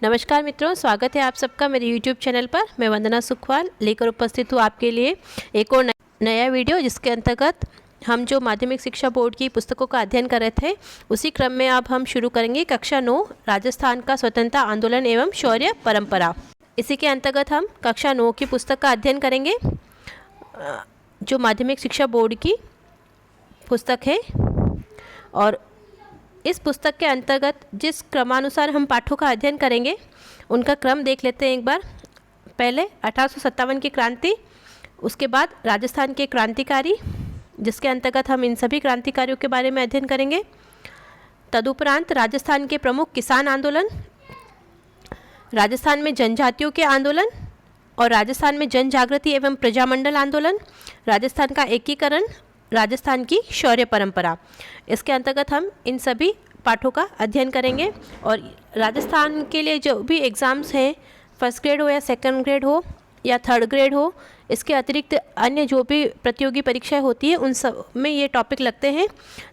नमस्कार मित्रों, स्वागत है आप सबका मेरे YouTube चैनल पर। मैं वंदना सुखवाल लेकर उपस्थित हूँ आपके लिए एक और नया वीडियो, जिसके अंतर्गत हम जो माध्यमिक शिक्षा बोर्ड की पुस्तकों का अध्ययन कर रहे थे, उसी क्रम में अब हम शुरू करेंगे कक्षा 9 राजस्थान का स्वतंत्रता आंदोलन एवं शौर्य परंपरा। इसी के अंतर्गत हम कक्षा 9 की पुस्तक का अध्ययन करेंगे, जो माध्यमिक शिक्षा बोर्ड की पुस्तक है। और इस पुस्तक के अंतर्गत जिस क्रमानुसार हम पाठों का अध्ययन करेंगे, उनका क्रम देख लेते हैं एक बार। पहले 1857 की क्रांति, उसके बाद राजस्थान के क्रांतिकारी, जिसके अंतर्गत हम इन सभी क्रांतिकारियों के बारे में अध्ययन करेंगे। तदुपरांत राजस्थान के प्रमुख किसान आंदोलन, राजस्थान में जनजातियों के आंदोलन और राजस्थान में जन जागृति एवं प्रजामंडल आंदोलन, राजस्थान का एकीकरण, राजस्थान की शौर्य परंपरा। इसके अंतर्गत हम इन सभी पाठों का अध्ययन करेंगे। और राजस्थान के लिए जो भी एग्ज़ाम्स हैं, फर्स्ट ग्रेड हो या सेकंड ग्रेड हो या थर्ड ग्रेड हो, इसके अतिरिक्त अन्य जो भी प्रतियोगी परीक्षाएं होती है, उन सब में ये टॉपिक लगते हैं।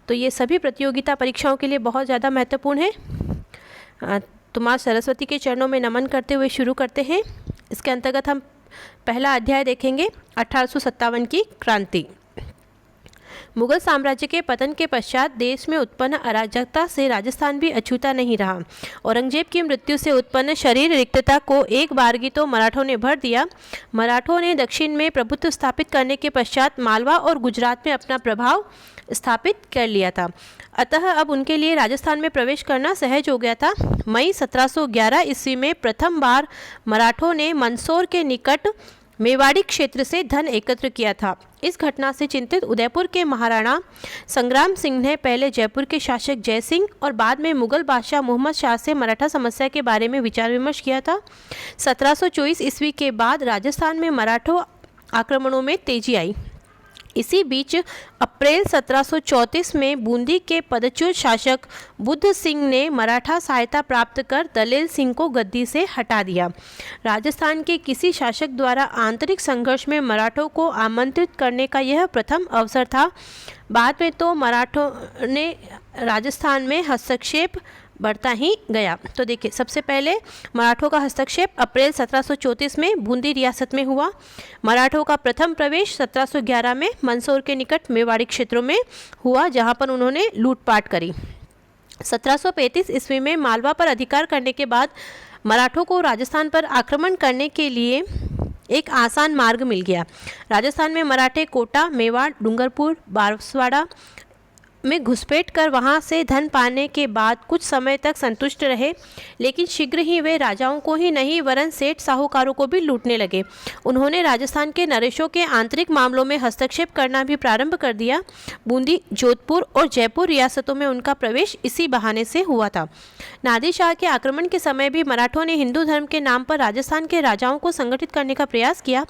तो ये सभी प्रतियोगिता परीक्षाओं के लिए बहुत ज़्यादा महत्वपूर्ण है। तो माँ सरस्वती के चरणों में नमन करते हुए शुरू करते हैं। इसके अंतर्गत हम पहला अध्याय देखेंगे, 1857 की क्रांति। मुगल साम्राज्य के पतन के पश्चात देश में उत्पन्न अराजकता से राजस्थान भी अछूता नहीं रहा। औरंगजेब की मृत्यु से उत्पन्न शरीर रिक्तता को एक बारगी तो मराठों ने भर दिया। मराठों ने दक्षिण में प्रभुत्व स्थापित करने के पश्चात मालवा और गुजरात में अपना प्रभाव स्थापित कर लिया था। अतः अब उनके लिए राजस्थान में प्रवेश करना सहज हो गया था। मई 1711 ईस्वी में प्रथम बार मराठों ने मंदसौर के निकट मेवाड़ी क्षेत्र से धन एकत्र किया था। इस घटना से चिंतित उदयपुर के महाराणा संग्राम सिंह ने पहले जयपुर के शासक जय सिंह और बाद में मुगल बादशाह मोहम्मद शाह से मराठा समस्या के बारे में विचार विमर्श किया था। 1724 ईस्वी के बाद राजस्थान में मराठों आक्रमणों में तेजी आई। इसी बीच अप्रैल 1734 में बूंदी के पदच्युत शासक बुद्ध सिंह ने मराठा सहायता प्राप्त कर दलेल सिंह को गद्दी से हटा दिया। राजस्थान के किसी शासक द्वारा आंतरिक संघर्ष में मराठों को आमंत्रित करने का यह प्रथम अवसर था। बाद में तो मराठों ने राजस्थान में हस्तक्षेप बढ़ता ही गया। तो देखिए, सबसे पहले मराठों का हस्तक्षेप अप्रैल 1734 में बूंदी रियासत में हुआ। मराठों का प्रथम प्रवेश 1711 में मंदसौर के निकट मेवाड़ी क्षेत्रों में हुआ, जहां पर उन्होंने लूटपाट करी। 1735 ईस्वी में मालवा पर अधिकार करने के बाद मराठों को राजस्थान पर आक्रमण करने के लिए एक आसान मार्ग मिल गया। राजस्थान में मराठे कोटा, मेवाड़, डूंगरपुर, बांसवाड़ा में घुसपैठ कर वहां से धन पाने के बाद कुछ समय तक संतुष्ट रहे, लेकिन शीघ्र ही वे राजाओं को ही नहीं वरन सेठ साहूकारों को भी लूटने लगे। उन्होंने राजस्थान के नरेशों के आंतरिक मामलों में हस्तक्षेप करना भी प्रारंभ कर दिया। बूंदी, जोधपुर और जयपुर रियासतों में उनका प्रवेश इसी बहाने से हुआ था। नादिर शाह के आक्रमण के समय भी मराठों ने हिंदू धर्म के नाम पर राजस्थान के राजाओं को संगठित करने का प्रयास किया,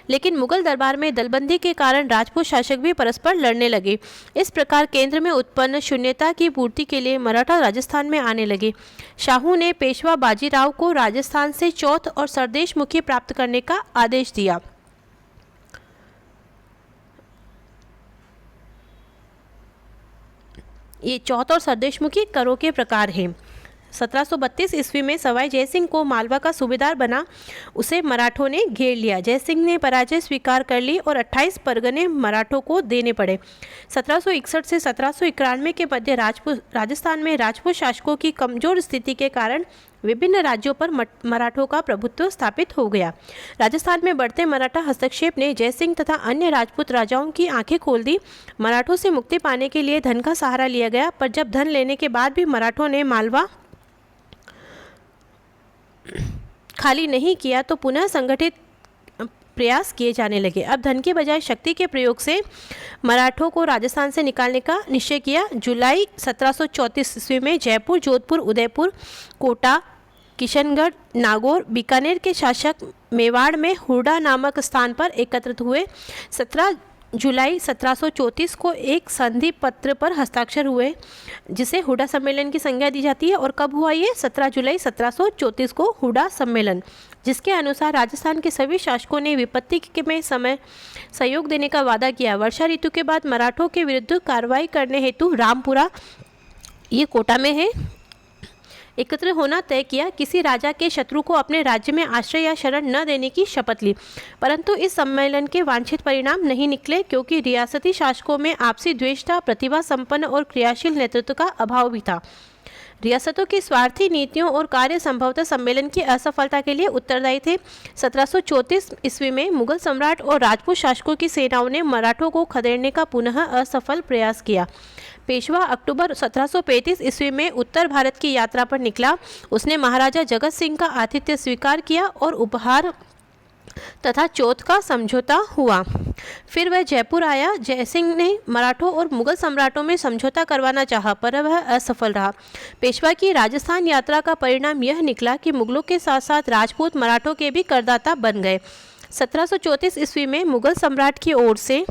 लेकिन मुगल दरबार में दलबंदी के कारण राजपूत शासक भी परस्पर लड़ने लगे। इस प्रकार केंद्र में उत्पन्न शून्यता की पूर्ति के लिए मराठा राजस्थान में आने लगे। शाहू ने पेशवा बाजीराव को राजस्थान से चौथ और सरदेश मुखी प्राप्त करने का आदेश दिया। ये चौथ और सरदेशमुखी करों के प्रकार हैं। 1732 ईस्वी में सवाई जयसिंह को मालवा का सूबेदार बना, उसे मराठों ने घेर लिया। जयसिंह ने पराजय स्वीकार कर ली और 28 परगने मराठों को देने पड़े। 1761 से 1791 के मध्य राजस्थान में राजपूत शासकों की कमजोर स्थिति के कारण विभिन्न राज्यों पर मराठों का प्रभुत्व स्थापित हो गया। राजस्थान में बढ़ते मराठा हस्तक्षेप ने जयसिंह तथा अन्य राजपूत राजाओं की आंखें खोल दी। मराठों से मुक्ति पाने के लिए धन का सहारा लिया गया, पर जब धन लेने के बाद भी मराठों ने मालवा खाली नहीं किया तो पुनः संगठित प्रयास किए जाने लगे। अब धन के बजाय शक्ति के प्रयोग से मराठों को राजस्थान से निकालने का निश्चय किया। जुलाई 1734 ईस्वी में जयपुर, जोधपुर, उदयपुर, कोटा, किशनगढ़, नागौर, बीकानेर के शासक मेवाड़ में हुडा नामक स्थान पर एकत्रित हुए। 17 जुलाई 1734 को एक संधि पत्र पर हस्ताक्षर हुए, जिसे हुडा सम्मेलन की संज्ञा दी जाती है। और कब हुआ ये? 17 जुलाई 1734 को हुडा सम्मेलन, जिसके अनुसार राजस्थान के सभी शासकों ने विपत्ति में समय सहयोग देने का वादा किया। वर्षा ऋतु के बाद मराठों के विरुद्ध कार्रवाई करने हेतु रामपुरा, ये कोटा में है, एकत्र होना तय किया, किसी राजा के शत्रु को अपने राज्य में आश्रय या शरण न देने की शपथ ली। परंतु इस सम्मेलन के वांछित परिणाम नहीं निकले, क्योंकि रियासती शासकों में आपसी द्वेष था, प्रतिभा संपन्न और क्रियाशील नेतृत्व का अभाव भी था। रियासतों की स्वार्थी नीतियों और कार्य संभवतः सम्मेलन की असफलता के लिए उत्तरदायी थे। 1734 ईस्वी में मुगल सम्राट और राजपूत शासकों की सेनाओं ने मराठों को खदेड़ने का पुनः असफल प्रयास किया। पेशवा अक्टूबर 1735 ईस्वी में उत्तर भारत की यात्रा पर निकला। उसने महाराजा जगत सिंह का आतिथ्य स्वीकार किया और उपहार तथा चौथ का समझौता हुआ। फिर वह जयपुर आया। जयसिंह ने मराठों और मुगल सम्राटों में समझौता करवाना चाहा, पर वह असफल रहा। पेशवा की राजस्थान यात्रा का परिणाम यह निकला कि मुगलों के साथ साथ राजपूत मराठों के भी करदाता बन गए। 1734 ईस्वी में मुगल सम्राट की ओर से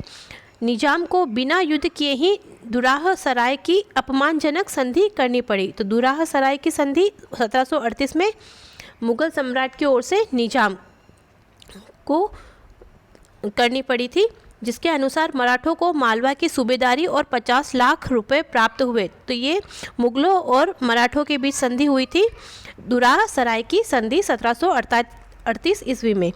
निजाम को बिना युद्ध किए ही दुराह सराय की अपमानजनक संधि करनी पड़ी। तो दुराह सराय की संधि 1738 में मुगल सम्राट की ओर से निजाम को करनी पड़ी थी, जिसके अनुसार मराठों को मालवा की सूबेदारी और 50 लाख रुपए प्राप्त हुए। तो ये मुगलों और मराठों के बीच संधि हुई थी, दुराह सराय की संधि 1738 ईस्वी में।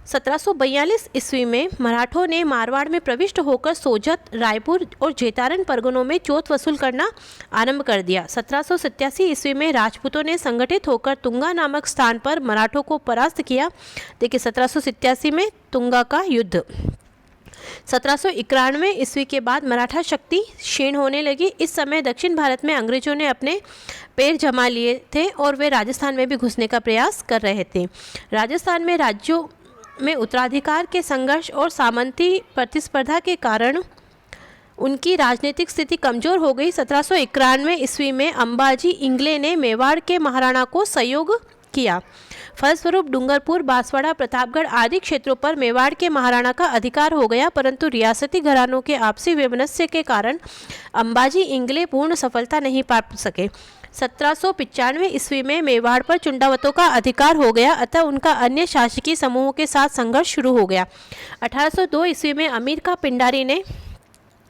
1742 ईस्वी में मराठों ने मारवाड़ में प्रविष्ट होकर सोजत, रायपुर और जेतारन परगनों में चौथ वसूल करना आरंभ कर दिया। 1787 ईस्वी में राजपूतों ने संगठित होकर तुंगा नामक स्थान पर मराठों को परास्त किया। देखिए 1787 में तुंगा का युद्ध। 1791 ईस्वी के बाद मराठा शक्ति क्षीण होने लगी। इस समय दक्षिण भारत में अंग्रेजों ने अपने पैर जमा लिए थे और वे राजस्थान में भी घुसने का प्रयास कर रहे थे। राजस्थान में राज्यों में उत्तराधिकार के संघर्ष और सामंती प्रतिस्पर्धा के कारण उनकी राजनीतिक स्थिति कमजोर हो गई। 1791 ईस्वी में अंबाजी इंगले ने मेवाड़ के महाराणा को सहयोग किया। फलस्वरूप डूंगरपुर, बांसवाड़ा, प्रतापगढ़ आदि क्षेत्रों पर मेवाड़ के महाराणा का अधिकार हो गया, परंतु रियासती घरानों के आपसी वैमनस्य के कारण अंबाजी इंगले पूर्ण सफलता नहीं पा सके। 1795 ईस्वी में मेवाड़ पर चुंडावतों का अधिकार हो गया, अतः उनका अन्य शासकीय समूहों के साथ संघर्ष शुरू हो गया। 1802 ईस्वी में अमीर का पिंडारी ने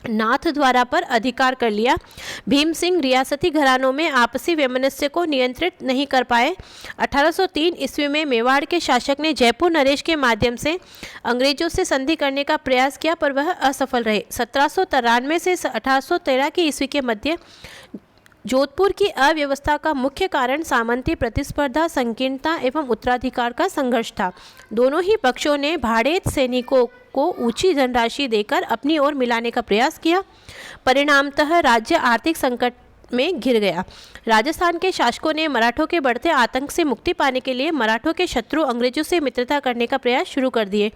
नाथद्वारा पर अधिकार कर लिया। भीम सिंह रियासती घरानों में आपसी वैमनस्य को नियंत्रित नहीं कर पाए। 1803 ईस्वी में मेवाड़ के शासक ने जयपुर नरेश के माध्यम से अंग्रेजों से संधि करने का प्रयास किया, पर वह असफल रहे। 1793 से 1813 की ईस्वी के मध्य जोधपुर की अव्यवस्था का मुख्य कारण सामंती प्रतिस्पर्धा, संकीर्णता एवं उत्तराधिकार का संघर्ष था। दोनों ही पक्षों ने भाड़ेत सैनिकों को ऊंची धनराशि देकर अपनी ओर मिलाने का प्रयास किया। परिणामतः राज्य आर्थिक संकट में घिर गया। राजस्थान के शासकों ने मराठों के बढ़ते आतंक से मुक्ति पाने के लिए मराठों के शत्रु अंग्रेजों से मित्रता करने का प्रयास शुरू कर दिए।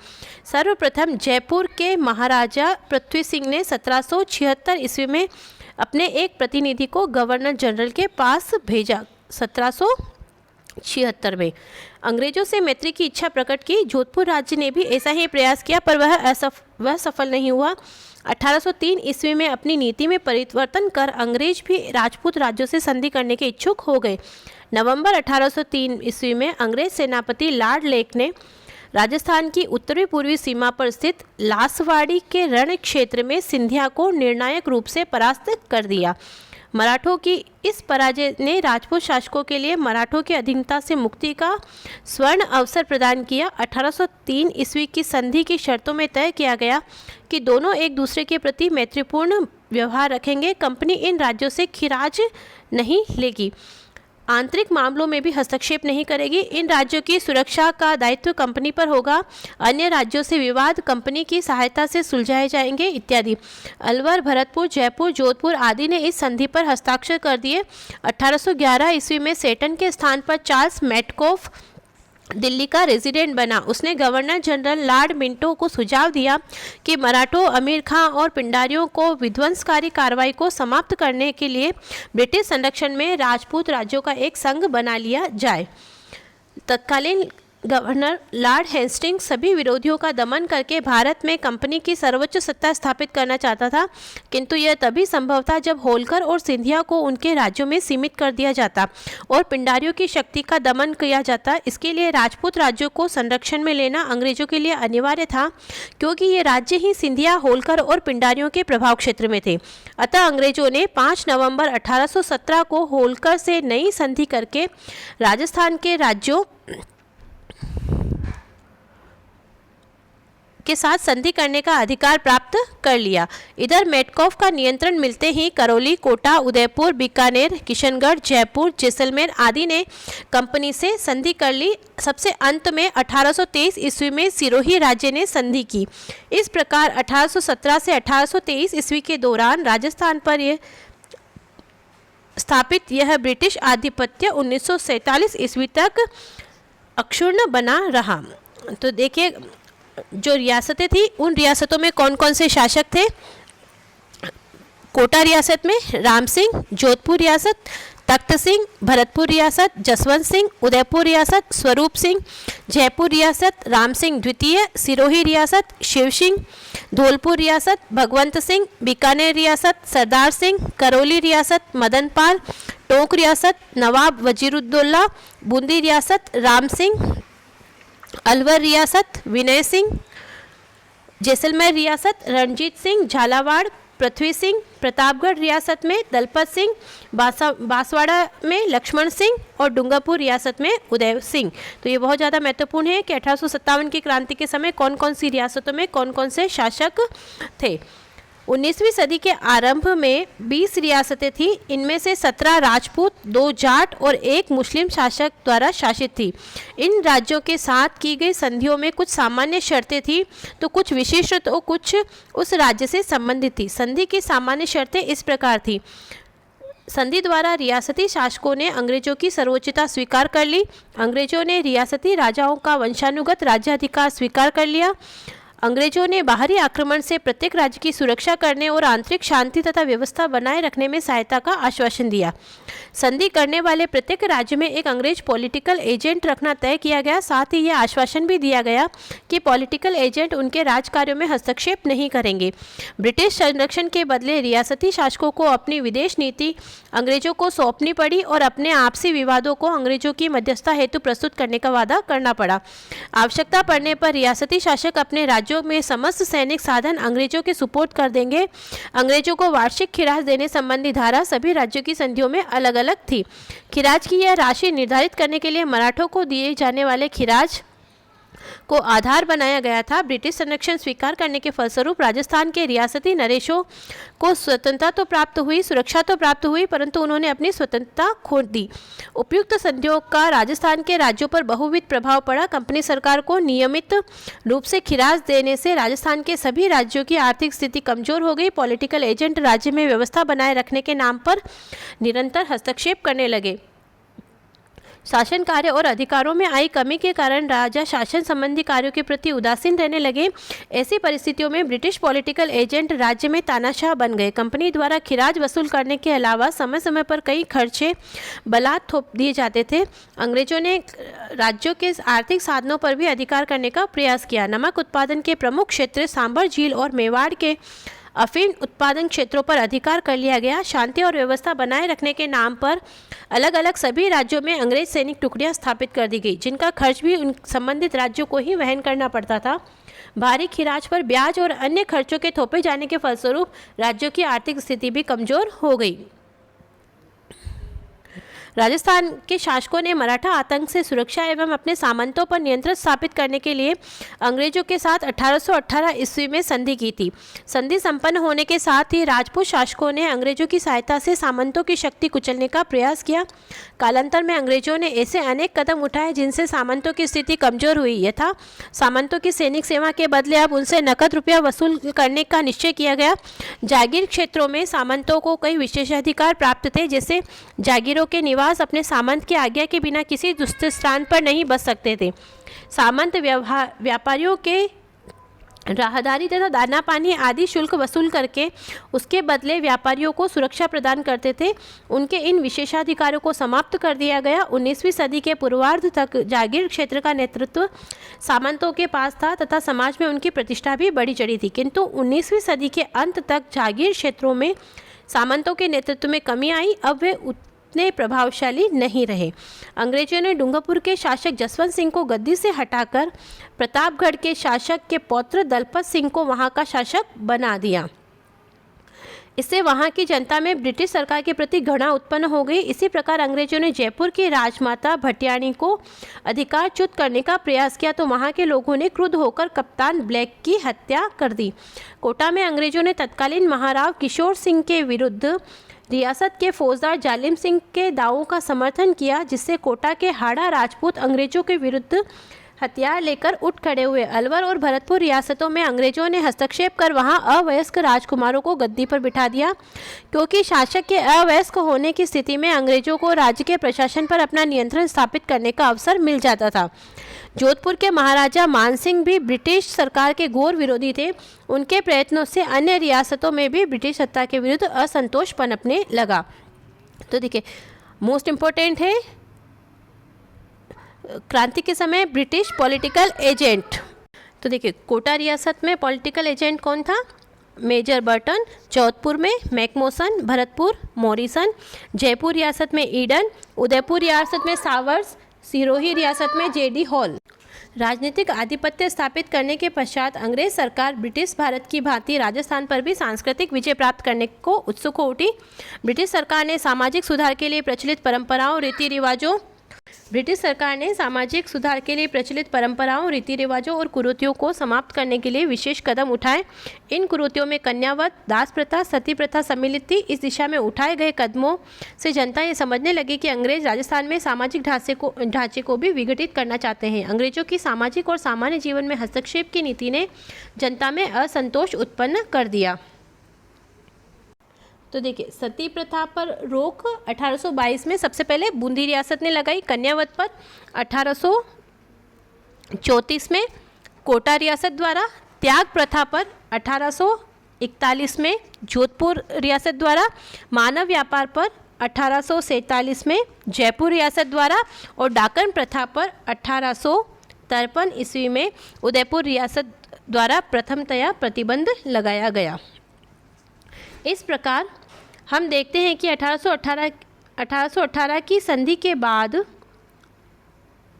सर्वप्रथम जयपुर के महाराजा पृथ्वी सिंह ने 1776 ईस्वी में अपने एक प्रतिनिधि को गवर्नर जनरल के पास भेजा। 1776 में अंग्रेजों से मैत्री की इच्छा प्रकट की। जोधपुर राज्य ने भी ऐसा ही प्रयास किया, पर वह सफल नहीं हुआ। 1803 ईस्वी में अपनी नीति में परिवर्तन कर अंग्रेज भी राजपूत राज्यों से संधि करने के इच्छुक हो गए। नवंबर 1803 ईस्वी में अंग्रेज सेनापति लॉर्ड लेक ने राजस्थान की उत्तरी पूर्वी सीमा पर स्थित लासवाड़ी के रण क्षेत्र में सिंधिया को निर्णायक रूप से परास्त कर दिया। मराठों की इस पराजय ने राजपूत शासकों के लिए मराठों की अधीनता से मुक्ति का स्वर्ण अवसर प्रदान किया। 1803 ईस्वी की संधि की शर्तों में तय किया गया कि दोनों एक दूसरे के प्रति मैत्रीपूर्ण व्यवहार रखेंगे। कंपनी इन राज्यों से खिराज नहीं लेगी, आंतरिक मामलों में भी हस्तक्षेप नहीं करेगी। इन राज्यों की सुरक्षा का दायित्व कंपनी पर होगा। अन्य राज्यों से विवाद कंपनी की सहायता से सुलझाए जाएंगे इत्यादि। अलवर, भरतपुर, जयपुर, जोधपुर आदि ने इस संधि पर हस्ताक्षर कर दिए। 1811 ईस्वी में सेटन के स्थान पर चार्ल्स मेटकॉफ दिल्ली का रेजिडेंट बना। उसने गवर्नर जनरल लॉर्ड मिंटो को सुझाव दिया कि मराठों, अमीर खां और पिंडारियों को विध्वंसकारी कार्रवाई को समाप्त करने के लिए ब्रिटिश संरक्षण में राजपूत राज्यों का एक संघ बना लिया जाए। तत्कालीन गवर्नर लॉर्ड हेस्टिंग्स सभी विरोधियों का दमन करके भारत में कंपनी की सर्वोच्च सत्ता स्थापित करना चाहता था, किंतु यह तभी संभव था जब होलकर और सिंधिया को उनके राज्यों में सीमित कर दिया जाता और पिंडारियों की शक्ति का दमन किया जाता। इसके लिए राजपूत राज्यों को संरक्षण में लेना अंग्रेजों के लिए अनिवार्य था, क्योंकि ये राज्य ही सिंधिया, होलकर और पिंडारियों के प्रभाव क्षेत्र में थे। अतः अंग्रेजों ने 5 नवंबर 1817 को होलकर से नई संधि करके राजस्थान के राज्यों के साथ संधि करने का अधिकार प्राप्त कर लिया। इधर मेटकॉफ का नियंत्रण मिलते ही करौली, कोटा, उदयपुर, बीकानेर, किशनगढ़, जयपुर, जैसलमेर आदि ने कंपनी से संधि कर ली। सबसे अंत में 1823 ईस्वी में सिरोही राज्य ने संधि की। इस प्रकार 1817 से 1823 ईस्वी के दौरान राजस्थान पर यह स्थापित यह ब्रिटिश आधिपत्य 1947 ईस्वी तक अक्षुण्ण बना रहा। तो देखिए, जो रियासतें थी उन रियासतों में कौन कौन से शासक थे। कोटा रियासत में राम सिंह, जोधपुर रियासत तख्त सिंह, भरतपुर रियासत जसवंत सिंह, उदयपुर रियासत स्वरूप सिंह, जयपुर रियासत राम सिंह द्वितीय, सिरोही रियासत शिव सिंह, धौलपुर रियासत भगवंत सिंह, बीकानेर रियासत सरदार सिंह, करौली रियासत मदन पाल, टोंक रियासत नवाब वजीरुद्दौला, बूंदी रियासत राम सिंह, अलवर रियासत विनय सिंह, जैसलमेर रियासत रणजीत सिंह, झालावाड़ पृथ्वी सिंह, प्रतापगढ़ रियासत में दलपत सिंह, बांसवाड़ा में लक्ष्मण सिंह और डूंगरपुर रियासत में उदय सिंह। तो ये बहुत ज़्यादा महत्वपूर्ण है कि 1857 की क्रांति के समय कौन कौन सी रियासतों में कौन कौन से शासक थे। 19वीं सदी के आरंभ में 20 रियासतें थीं। इनमें से 17 राजपूत, 2 जाट और 1 मुस्लिम शासक द्वारा शासित थी। इन राज्यों के साथ की गई संधियों में कुछ सामान्य शर्तें थीं तो कुछ विशिष्ट तो कुछ उस राज्य से संबंधित थी। संधि की सामान्य शर्तें इस प्रकार थी। संधि द्वारा रियासती शासकों ने अंग्रेजों की सर्वोच्चता स्वीकार कर ली। अंग्रेजों ने रियासती राजाओं का वंशानुगत राज्याधिकार स्वीकार कर लिया। अंग्रेजों ने बाहरी आक्रमण से प्रत्येक राज्य की सुरक्षा करने और आंतरिक शांति तथा व्यवस्था बनाए रखने में सहायता का आश्वासन दिया। संधि करने वाले प्रत्येक राज्य में एक अंग्रेज पॉलिटिकल एजेंट रखना तय किया गया। साथ ही यह आश्वासन भी दिया गया कि पॉलिटिकल एजेंट उनके राजकार्यों में हस्तक्षेप नहीं करेंगे। ब्रिटिश संरक्षण के बदले रियासती शासकों को अपनी विदेश नीति अंग्रेजों को सौंपनी पड़ी और अपने आपसी विवादों को अंग्रेजों की मध्यस्थता हेतु प्रस्तुत करने का वादा करना पड़ा। आवश्यकता पड़ने पर रियासती शासक अपने राज्यों में समस्त सैनिक साधन अंग्रेजों के सुपुर्द कर देंगे। अंग्रेजों को वार्षिक खिराज देने संबंधी धारा सभी राज्यों की संधियों में अलग अलग थी। खिराज की यह राशि निर्धारित करने के लिए मराठों को दिए जाने वाले खिराज को आधार बनाया गया था। ब्रिटिश संरक्षण स्वीकार करने के फलस्वरूप राजस्थान के रियासती नरेशों को स्वतंत्रता तो प्राप्त हुई, सुरक्षा तो प्राप्त हुई, परंतु उन्होंने अपनी स्वतंत्रता खो दी। उपयुक्त संधियों का राजस्थान के राज्यों पर बहुविध प्रभाव पड़ा। कंपनी सरकार को नियमित रूप से खिराज देने से राजस्थान के सभी राज्यों की आर्थिक स्थिति कमजोर हो गई। पॉलिटिकल एजेंट राज्य में व्यवस्था बनाए रखने के नाम पर निरंतर हस्तक्षेप करने लगे। शासन कार्य और अधिकारों में आई कमी के कारण राजा शासन संबंधी कार्यों के प्रति उदासीन रहने लगे। ऐसी परिस्थितियों में ब्रिटिश पॉलिटिकल एजेंट राज्य में तानाशाह बन गए। कंपनी द्वारा खिराज वसूल करने के अलावा समय समय पर कई खर्चे बलात् थोप दिए जाते थे। अंग्रेजों ने राज्यों के आर्थिक साधनों पर भी अधिकार करने का प्रयास किया। नमक उत्पादन के प्रमुख क्षेत्र सांभर झील और मेवाड़ के अफीम उत्पादन क्षेत्रों पर अधिकार कर लिया गया। शांति और व्यवस्था बनाए रखने के नाम पर अलग अलग सभी राज्यों में अंग्रेज सैनिक टुकड़ियां स्थापित कर दी गई, जिनका खर्च भी उन संबंधित राज्यों को ही वहन करना पड़ता था। भारी खिराज पर ब्याज और अन्य खर्चों के थोपे जाने के फलस्वरूप राज्यों की आर्थिक स्थिति भी कमजोर हो गई। राजस्थान के शासकों ने मराठा आतंक से सुरक्षा एवं अपने सामंतों पर नियंत्रण स्थापित करने के लिए अंग्रेजों के साथ 1818 ईस्वी में संधि की थी। संधि संपन्न होने के साथ ही राजपूत शासकों ने अंग्रेजों की सहायता से सामंतों की शक्ति कुचलने का प्रयास किया। कालांतर में अंग्रेजों ने ऐसे अनेक कदम उठाए जिनसे सामंतों की स्थिति कमजोर हुई। यथा सामंतों की सैनिक सेवा के बदले अब उनसे नकद रुपया वसूल करने का निश्चय किया गया। जागीर क्षेत्रों में सामंतों को कई विशेषाधिकार प्राप्त थे, जैसे जागीरों के निवास अपने सामंत की आज्ञा के बिना किसी दूसरे स्थान पर नहीं बस सकते थे। सामंत व्यापारियों के राहदारी तथा दाना पानी आदि शुल्क वसूल करके उसके बदले व्यापारियों को सुरक्षा प्रदान करते थे। उनके इन विशेषाधिकारों को समाप्त कर दिया गया। 19वीं सदी के पूर्वार्ध तक जागीर क्षेत्र का नेतृत्व सामंतों के पास था तथा समाज में उनकी प्रतिष्ठा भी बढ़ी चढ़ी थी, किंतु 19वीं सदी के अंत तक जागीर क्षेत्रों में सामंतों के नेतृत्व में कमी आई। अब वे उतने प्रभावशाली नहीं रहे। अंग्रेजों ने डूंगरपुर के शासक जसवंत सिंह को गद्दी से हटाकर प्रतापगढ़ के शासक के पौत्र दलपत सिंह को वहां का शासक बना दिया। इससे वहां की जनता में ब्रिटिश सरकार के प्रति घृणा उत्पन्न हो गई। इसी प्रकार अंग्रेजों ने जयपुर की राजमाता भटियाणी को अधिकारच्युत करने का प्रयास किया तो वहां के लोगों ने क्रुद्ध होकर कप्तान ब्लैक की हत्या कर दी। कोटा में अंग्रेजों ने तत्कालीन महाराव किशोर सिंह के विरुद्ध रियासत के फौजदार जालिम सिंह के दावों का समर्थन किया, जिससे कोटा के हाड़ा राजपूत अंग्रेजों के विरुद्ध हथियार लेकर उठ खड़े हुए। अलवर और भरतपुर रियासतों में अंग्रेजों ने हस्तक्षेप कर वहां अवयस्क राजकुमारों को गद्दी पर बिठा दिया। क्योंकि शासक के अवयस्क होने की स्थिति में अंग्रेजों को राज्य के प्रशासन पर अपना नियंत्रण स्थापित करने का अवसर मिल जाता था। जोधपुर के महाराजा मानसिंह भी ब्रिटिश सरकार के घोर विरोधी थे। उनके प्रयत्नों से अन्य रियासतों में भी ब्रिटिश सत्ता के विरुद्ध असंतोष पनपने लगा। तो देखिए, मोस्ट इम्पोर्टेंट है क्रांति के समय ब्रिटिश पॉलिटिकल एजेंट। तो देखिए, कोटा रियासत में पॉलिटिकल एजेंट कौन था? Major Burton. जोधपुर में मैकमोसन, भरतपुर मॉरिसन, जयपुर रियासत में ईडन, उदयपुर रियासत में सावर्स, सिरोही रियासत में जेडी हॉल। राजनीतिक आधिपत्य स्थापित करने के पश्चात अंग्रेज सरकार ब्रिटिश भारत की भांति राजस्थान पर भी सांस्कृतिक विजय प्राप्त करने को उत्सुक हो उठी। ब्रिटिश सरकार ने सामाजिक सुधार के लिए प्रचलित परंपराओं, रीति रिवाजों और कुरीतियों को समाप्त करने के लिए विशेष कदम उठाए। इन कुरीतियों में कन्यावध, दास प्रथा, सती प्रथा सम्मिलित थी। इस दिशा में उठाए गए कदमों से जनता ये समझने लगी कि अंग्रेज राजस्थान में सामाजिक ढांचे को भी विघटित करना चाहते हैं। अंग्रेजों की सामाजिक और सामान्य जीवन में हस्तक्षेप की नीति ने जनता में असंतोष उत्पन्न कर दिया। तो देखिए, सती प्रथा पर रोक 1822 में सबसे पहले बूंदी रियासत ने लगाई। कन्यावध पर 1834 में कोटा रियासत द्वारा, त्याग प्रथा पर 1841 में जोधपुर रियासत द्वारा, मानव व्यापार पर 1847 में जयपुर रियासत द्वारा और डाकन प्रथा पर 1853 ईस्वी में उदयपुर रियासत द्वारा प्रथमतया प्रतिबंध लगाया गया। इस प्रकार हम देखते हैं कि 1818 की संधि के बाद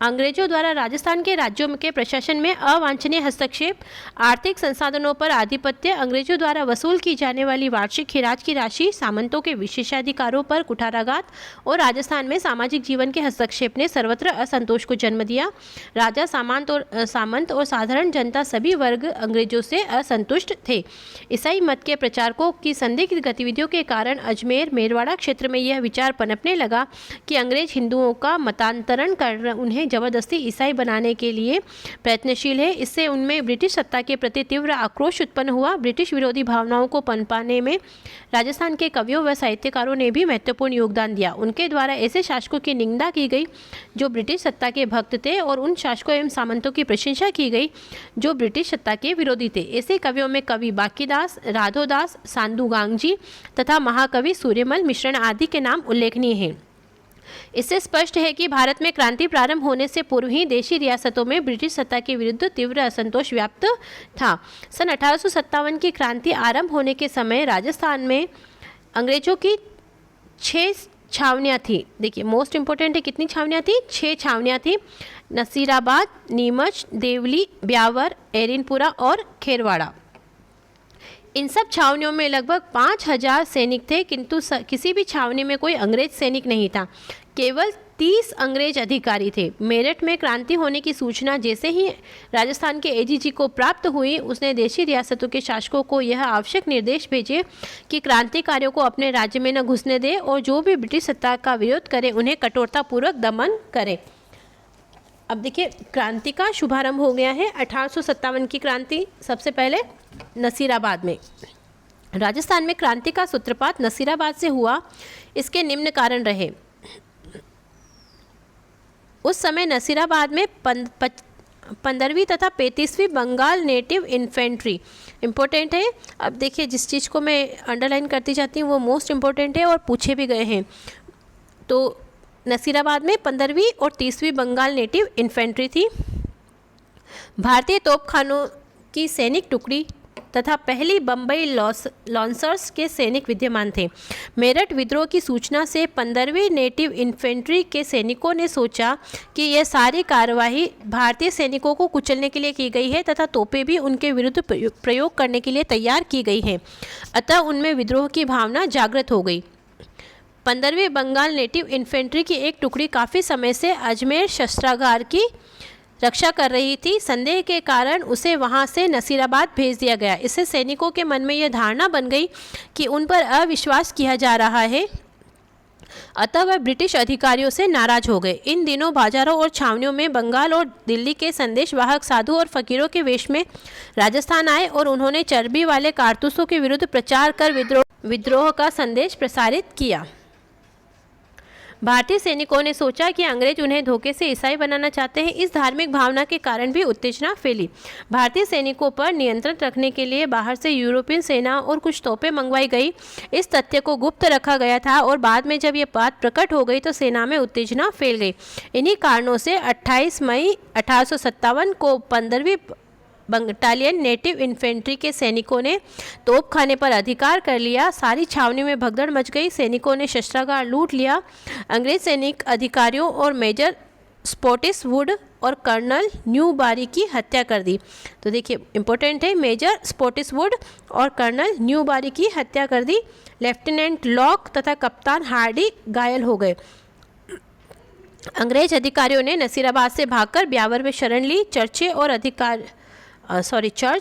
अंग्रेजों द्वारा राजस्थान के राज्यों के प्रशासन में अवांछनीय हस्तक्षेप, आर्थिक संसाधनों पर आधिपत्य, अंग्रेजों द्वारा वसूल की जाने वाली वार्षिक खिराज की राशि, सामंतों के विशेषाधिकारों पर कुठाराघात और राजस्थान में सामाजिक जीवन के हस्तक्षेप ने सर्वत्र असंतोष को जन्म दिया। राजा, सामंत और साधारण जनता सभी वर्ग अंग्रेजों से असंतुष्ट थे। ईसाई मत के प्रचारकों की संदिग्ध गतिविधियों के कारण अजमेर, मेरवाड़ा क्षेत्र में यह विचार पनपने लगा कि अंग्रेज हिंदुओं का मतांतरण कर उन्हें जबरदस्ती ईसाई बनाने के लिए प्रयत्नशील है। इससे उनमें ब्रिटिश सत्ता के प्रति तीव्र आक्रोश उत्पन्न हुआ। ब्रिटिश विरोधी भावनाओं को पनपाने में राजस्थान के कवियों व साहित्यकारों ने भी महत्वपूर्ण योगदान दिया। उनके द्वारा ऐसे शासकों की निंदा की गई जो ब्रिटिश सत्ता के भक्त थे और उन शासकों एवं सामंतों की प्रशंसा की गई जो ब्रिटिश सत्ता के विरोधी थे। ऐसे कवियों में कवि बाकीदास, राधोदास, सांदू गांगजी तथा महाकवि सूर्यमल मिश्रण आदि के नाम उल्लेखनीय हैं। इससे स्पष्ट है कि भारत में क्रांति प्रारंभ होने से पूर्व ही देशी रियासतों में ब्रिटिश सत्ता के विरुद्ध तीव्र असंतोष व्याप्त था। सन 1857 की क्रांति आरंभ होने के समय राजस्थान में अंग्रेजों की 6 छावनियाँ थी। देखिए, मोस्ट इंपॉर्टेंट है, कितनी छावनियाँ थी? 6 छावनियाँ थी। नसीराबाद, नीमच, देवली, ब्यावर, एरिनपुरा और खेरवाड़ा। इन सब छावनियों में लगभग 5000 सैनिक थे, किंतु किसी भी छावनी में कोई अंग्रेज सैनिक नहीं था। केवल 30 अंग्रेज अधिकारी थे। मेरठ में क्रांति होने की सूचना जैसे ही राजस्थान के एजीजी को प्राप्त हुई, उसने देशी रियासतों के शासकों को यह आवश्यक निर्देश भेजे कि क्रांतिकारियों को अपने राज्य में न घुसने दे और जो भी ब्रिटिश सत्ता का विरोध करे उन्हें कठोरतापूर्वक दमन करे। अब देखिए, क्रांति का शुभारंभ हो गया है। 1857 की क्रांति सबसे पहले नसीराबाद में। राजस्थान में क्रांति का सूत्रपात नसीराबाद से हुआ। इसके निम्न कारण रहे। उस समय नसीराबाद में 15वीं तथा 35वीं बंगाल नेटिव इन्फेंट्री इम्पोर्टेंट है। अब देखिए, जिस चीज़ को मैं अंडरलाइन करती जाती हूँ वो मोस्ट इम्पोर्टेंट है और पूछे भी गए हैं। तो नसीराबाद में 15वीं और 30वीं बंगाल नेटिव इन्फेंट्री थी। भारतीय तोपखानों की सैनिक टुकड़ी तथा पहली बम्बई लॉन्सर्स के सैनिक विद्यमान थे। मेरठ विद्रोह की सूचना से 15वीं नेटिव इन्फेंट्री के सैनिकों ने सोचा कि यह सारी कार्यवाही भारतीय सैनिकों को कुचलने के लिए की गई है तथा तोपें भी उनके विरुद्ध प्रयोग करने के लिए तैयार की गई हैं। अतः उनमें विद्रोह की भावना जागृत हो गई। 15वीं बंगाल नेटिव इन्फेंट्री की एक टुकड़ी काफ़ी समय से अजमेर शस्त्रागार की रक्षा कर रही थी। संदेह के कारण उसे वहां से नसीराबाद भेज दिया गया। इससे सैनिकों के मन में यह धारणा बन गई कि उन पर अविश्वास किया जा रहा है, अतः वह ब्रिटिश अधिकारियों से नाराज हो गए। इन दिनों बाजारों और छावनियों में बंगाल और दिल्ली के संदेशवाहक साधु और फकीरों के वेश में राजस्थान आए और उन्होंने चर्बी वाले कारतूसों के विरुद्ध प्रचार कर विद्रोह का संदेश प्रसारित किया। भारतीय सैनिकों ने सोचा कि अंग्रेज उन्हें धोखे से ईसाई बनाना चाहते हैं। इस धार्मिक भावना के कारण भी उत्तेजना फैली। भारतीय सैनिकों पर नियंत्रण रखने के लिए बाहर से यूरोपियन सेना और कुछ तोपें मंगवाई गई। इस तथ्य को गुप्त रखा गया था और बाद में जब ये बात प्रकट हो गई तो सेना में उत्तेजना फैल गई। इन्हीं कारणों से 28 मई 1857 को 15वीं बटालियन नेटिव इन्फेंट्री के सैनिकों ने तोपखाने पर अधिकार कर लिया। सारी छावनी में भगदड़ मच गई। सैनिकों ने शस्त्रागार लूट लिया। अंग्रेज सैनिक अधिकारियों और मेजर स्पॉटिस वुड और कर्नल न्यू बारी की हत्या कर दी। तो देखिए, इंपॉर्टेंट है, मेजर स्पॉटिस वुड और कर्नल न्यू बारी की हत्या कर दी। लेफ्टिनेंट लॉक तथा कप्तान हार्डी घायल हो गए। अंग्रेज अधिकारियों ने नसीराबाद से भागकर ब्यावर में शरण ली। चर्च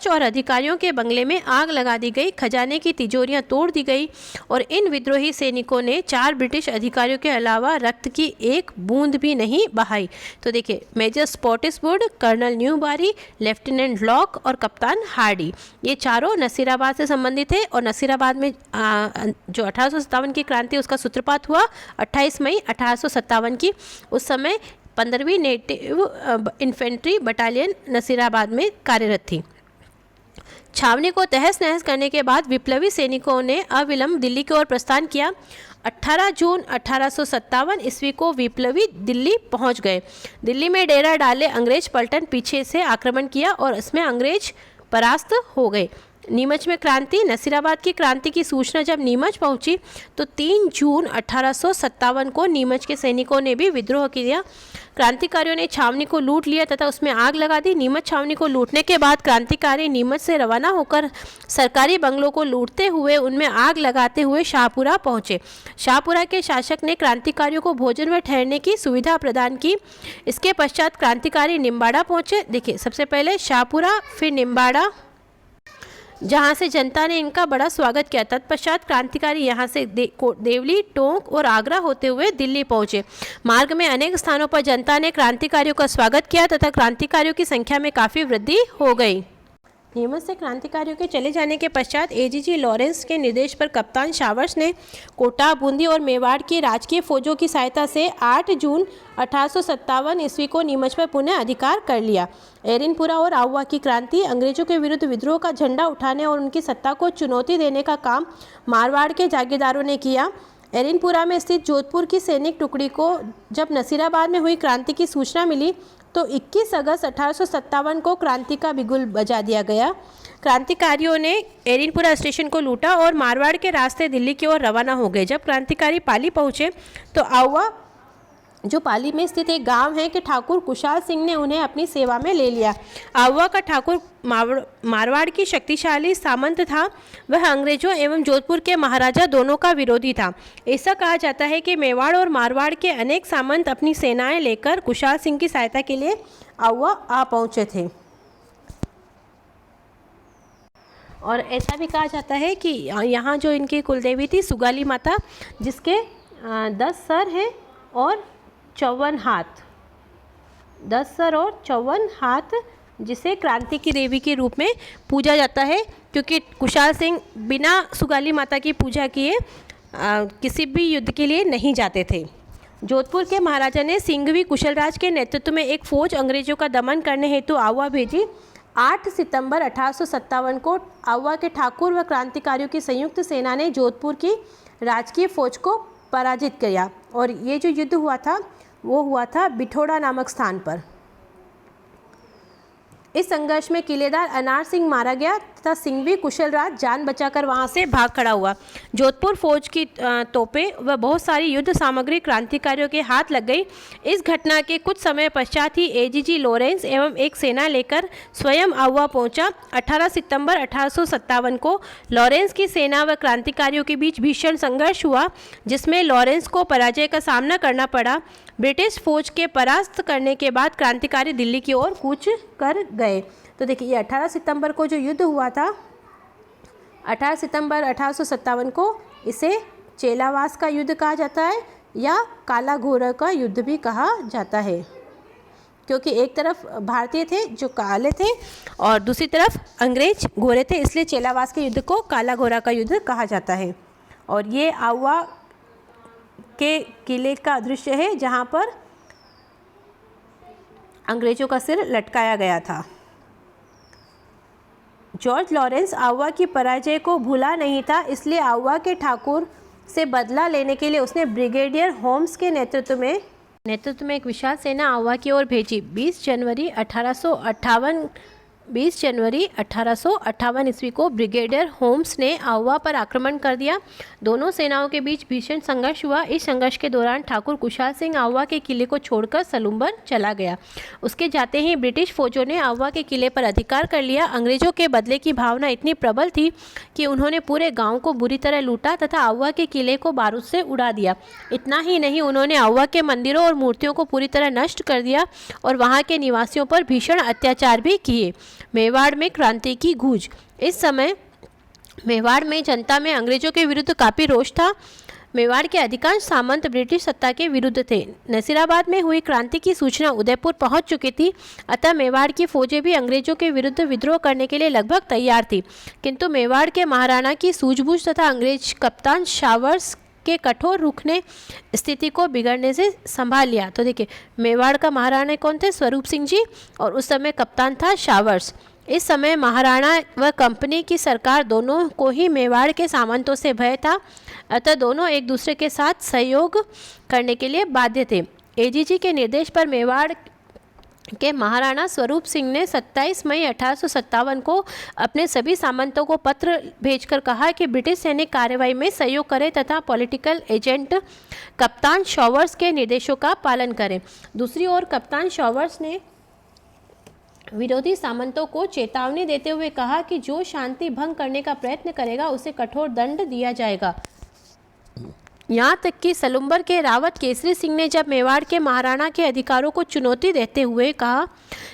और अधिकारियों के बंगले में आग लगा दी गई। खजाने की तिजोरियां तोड़ दी गई और इन विद्रोही सैनिकों ने 4 ब्रिटिश अधिकारियों के अलावा रक्त की एक बूंद भी नहीं बहाई। तो देखिए, मेजर स्पॉटिसवुड, कर्नल न्यू बारी, लेफ्टिनेंट लॉक और कप्तान हार्डी, ये चारों नसीराबाद से संबंधित थे। और नसीराबाद में जो 1857 की क्रांति उसका सूत्रपात हुआ 28 मई 1857 की। उस समय 15वीं नेटिव इन्फेंट्री बटालियन नसीराबाद में कार्यरत थी। छावनी को तहस नहस करने के बाद विप्लवी सैनिकों ने अविलंब दिल्ली की ओर प्रस्थान किया। 18 जून 1857 ईस्वी को विप्लवी दिल्ली पहुंच गए। दिल्ली में डेरा डाले अंग्रेज पलटन पीछे से आक्रमण किया और इसमें अंग्रेज परास्त हो गए। नीमच में क्रांति। नसीराबाद की क्रांति की सूचना जब नीमच पहुंची तो 3 जून 1857 को नीमच के सैनिकों ने भी विद्रोह किया। क्रांतिकारियों ने छावनी को लूट लिया तथा उसमें आग लगा दी। नीमच छावनी को लूटने के बाद क्रांतिकारी नीमच से रवाना होकर सरकारी बंगलों को लूटते हुए उनमें आग लगाते हुए शाहपुरा पहुंचे। शाहपुरा के शासक ने क्रांतिकारियों को भोजन में ठहरने की सुविधा प्रदान की। इसके पश्चात क्रांतिकारी निम्बाड़ा पहुंचे। देखिए, सबसे पहले शाहपुरा, फिर निम्बाड़ा, जहां से जनता ने इनका बड़ा स्वागत किया। तत्पश्चात क्रांतिकारी यहां से देवली, टोंक और आगरा होते हुए दिल्ली पहुंचे। मार्ग में अनेक स्थानों पर जनता ने क्रांतिकारियों का स्वागत किया तथा क्रांतिकारियों की संख्या में काफ़ी वृद्धि हो गई। नीमच से क्रांतिकारियों के चले जाने के पश्चात एजीजी लॉरेंस के निर्देश पर कप्तान शावर्स ने कोटा, बूंदी और मेवाड़ की राजकीय फौजों की सहायता से 8 जून 1857 ईस्वी को नीमच पर पुनः अधिकार कर लिया। एरिनपुरा और आउवा की क्रांति। अंग्रेजों के विरुद्ध विद्रोह का झंडा उठाने और उनकी सत्ता को चुनौती देने का काम मारवाड़ के जागीरदारों ने किया। एरिनपुरा में स्थित जोधपुर की सैनिक टुकड़ी को जब नसीराबाद में हुई क्रांति की सूचना मिली तो 21 अगस्त 1857 को क्रांति का बिगुल बजा दिया गया। क्रांतिकारियों ने एरिनपुरा स्टेशन को लूटा और मारवाड़ के रास्ते दिल्ली की ओर रवाना हो गए। जब क्रांतिकारी पाली पहुंचे तो आउवा, जो पाली में स्थित एक गांव है, कि ठाकुर कुशाल सिंह ने उन्हें अपनी सेवा में ले लिया। आउवा का ठाकुर मारवाड़ की शक्तिशाली सामंत था। वह अंग्रेजों एवं जोधपुर के महाराजा दोनों का विरोधी था। ऐसा कहा जाता है कि मेवाड़ और मारवाड़ के अनेक सामंत अपनी सेनाएं लेकर कुशाल सिंह की सहायता के लिए आउवा आ पहुंचे थे। और ऐसा भी कहा जाता है कि यहाँ जो इनकी कुलदेवी थी सुगाली माता, जिसके 10 सर हैं और 54 हाथ, 10 सर और 54 हाथ, जिसे क्रांति की देवी के रूप में पूजा जाता है, क्योंकि कुशाल सिंह बिना सुगाली माता की पूजा किए किसी भी युद्ध के लिए नहीं जाते थे। जोधपुर के महाराजा ने सिंघवी कुशलराज के नेतृत्व में एक फौज अंग्रेजों का दमन करने हेतु आहुआ भेजी। 8 सितंबर 1857 को आहुआ के ठाकुर व क्रांतिकारियों की संयुक्त सेना ने जोधपुर की राजकीय फौज को पराजित किया और ये जो युद्ध हुआ था वो हुआ था बिठोड़ा नामक स्थान पर। इस संघर्ष में किलेदार अनार सिंह मारा गया तथा सिंघवी कुशलराज जान बचाकर वहां से भाग खड़ा हुआ। जोधपुर फौज की तोपें व बहुत सारी युद्ध सामग्री क्रांतिकारियों के हाथ लग गई। इस घटना के कुछ समय पश्चात ही एजीजी लॉरेंस एवं एक सेना लेकर स्वयं आहुआ पहुंचा। 18 सितंबर 1857 को लॉरेंस की सेना व क्रांतिकारियों के बीच भीषण संघर्ष हुआ, जिसमें लॉरेंस को पराजय का सामना करना पड़ा। ब्रिटिश फौज के परास्त करने के बाद क्रांतिकारी दिल्ली की ओर कूच कर गए। तो देखिए, ये 18 सितंबर को जो युद्ध हुआ था, 18 सितंबर 1857 को इसे चेलावास का युद्ध कहा जाता है या काला घोड़ा का युद्ध भी कहा जाता है, क्योंकि एक तरफ भारतीय थे जो काले थे और दूसरी तरफ अंग्रेज गोरे थे, इसलिए चेलावास के युद्ध को काला घोड़ा का युद्ध कहा जाता है। और ये आहुआ के किले का दृश्य है जहाँ पर अंग्रेजों का सिर लटकाया गया था। जॉर्ज लॉरेंस आहुआ की पराजय को भूला नहीं था, इसलिए आहुआ के ठाकुर से बदला लेने के लिए उसने ब्रिगेडियर होम्स के नेतृत्व में एक विशाल सेना आहुआ की ओर भेजी। 20 जनवरी 1858 ईस्वी को ब्रिगेडियर होम्स ने आहुआ पर आक्रमण कर दिया। दोनों सेनाओं के बीच भीषण संघर्ष हुआ। इस संघर्ष के दौरान ठाकुर कुशाल सिंह आहुआ के किले को छोड़कर सलूम्बर चला गया। उसके जाते ही ब्रिटिश फौजों ने आहुआ के किले पर अधिकार कर लिया। अंग्रेजों के बदले की भावना इतनी प्रबल थी कि उन्होंने पूरे गांव को बुरी तरह लूटा तथा आहुआ के किले को बारूद से उड़ा दिया। इतना ही नहीं, उन्होंने आहुआ के मंदिरों और मूर्तियों को पूरी तरह नष्ट कर दिया और वहाँ के निवासियों पर भीषण अत्याचार भी किए। मेवाड़ में क्रांति की गूंज। इस समय मेवाड़ में जनता में अंग्रेजों के विरुद्ध काफ़ी रोष था। मेवाड़ के अधिकांश सामंत ब्रिटिश सत्ता के विरुद्ध थे। नसीराबाद में हुई क्रांति की सूचना उदयपुर पहुंच चुकी थी, अतः मेवाड़ की फौजें भी अंग्रेजों के विरुद्ध विद्रोह करने के लिए लगभग तैयार थी। किंतु मेवाड़ के महाराणा की सूझबूझ तथा अंग्रेज कप्तान शावर्स के कठोर रुख ने स्थिति को बिगड़ने से संभाल लिया। तो देखिए, मेवाड़ का महाराणा कौन थे? स्वरूप सिंह जी, और उस समय कप्तान था शावर्स। इस समय महाराणा व कंपनी की सरकार दोनों को ही मेवाड़ के सामंतों से भय था, अतः दोनों एक दूसरे के साथ सहयोग करने के लिए बाध्य थे। एजीजी के निर्देश पर मेवाड़ के महाराणा स्वरूप सिंह ने 27 मई 1857 को अपने सभी सामंतों को पत्र भेजकर कहा कि ब्रिटिश सैनिक कार्रवाई में सहयोग करें तथा पॉलिटिकल एजेंट कप्तान शॉवर्स के निर्देशों का पालन करें। दूसरी ओर कप्तान शॉवर्स ने विरोधी सामंतों को चेतावनी देते हुए कहा कि जो शांति भंग करने का प्रयत्न करेगा उसे कठोर दंड दिया जाएगा। यहाँ तक कि सलूम्बर के रावत केसरी सिंह ने जब मेवाड़ के महाराणा के अधिकारों को चुनौती देते हुए कहा